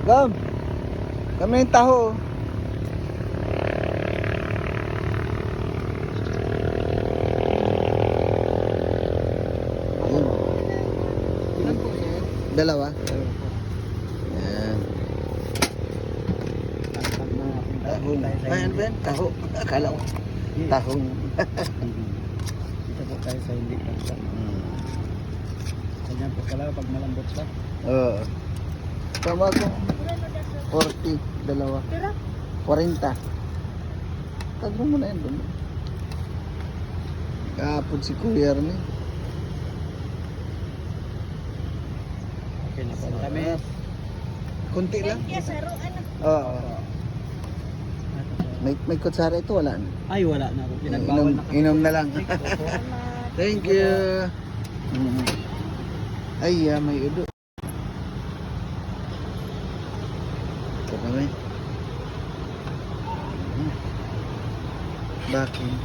Gam. Kami yung taho. Ayun. Ilan po sir? Dalawa. Yan. Tahong. Ay, ano ba yan? Taho. Akala ko. Tahong. Dito po tayo sa hindi pagsa. Ganyan po pala pag malambot siya. Oo. Tama ko. 40. Dalawa. 40. Tagro mo na yan doon. Kapod si Kuya rin eh. Okay na po kami. Kunti lang. ano? Oo. May kutsara ito, wala na. Ay wala na po. Pinagbawal na kami. Inom na lang. Salamat. Thank you. Ay, may udo. Ito kami. Bakit?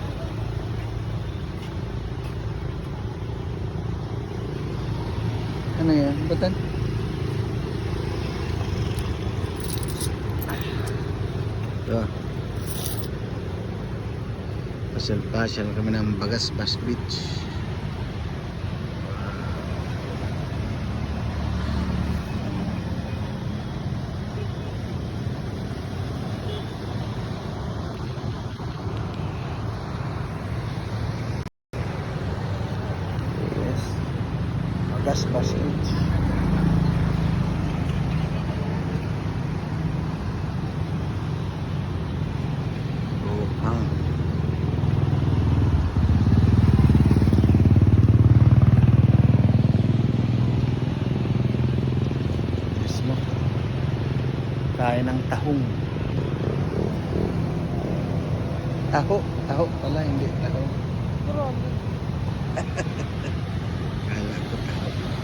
Ano yan? Batan? Ito. Pasyal-pasyal kami ng Bagasbas Beach. Yes. Bagasbas Beach. Kain ng tahong. Taho pala, hindi tahong. Grabe.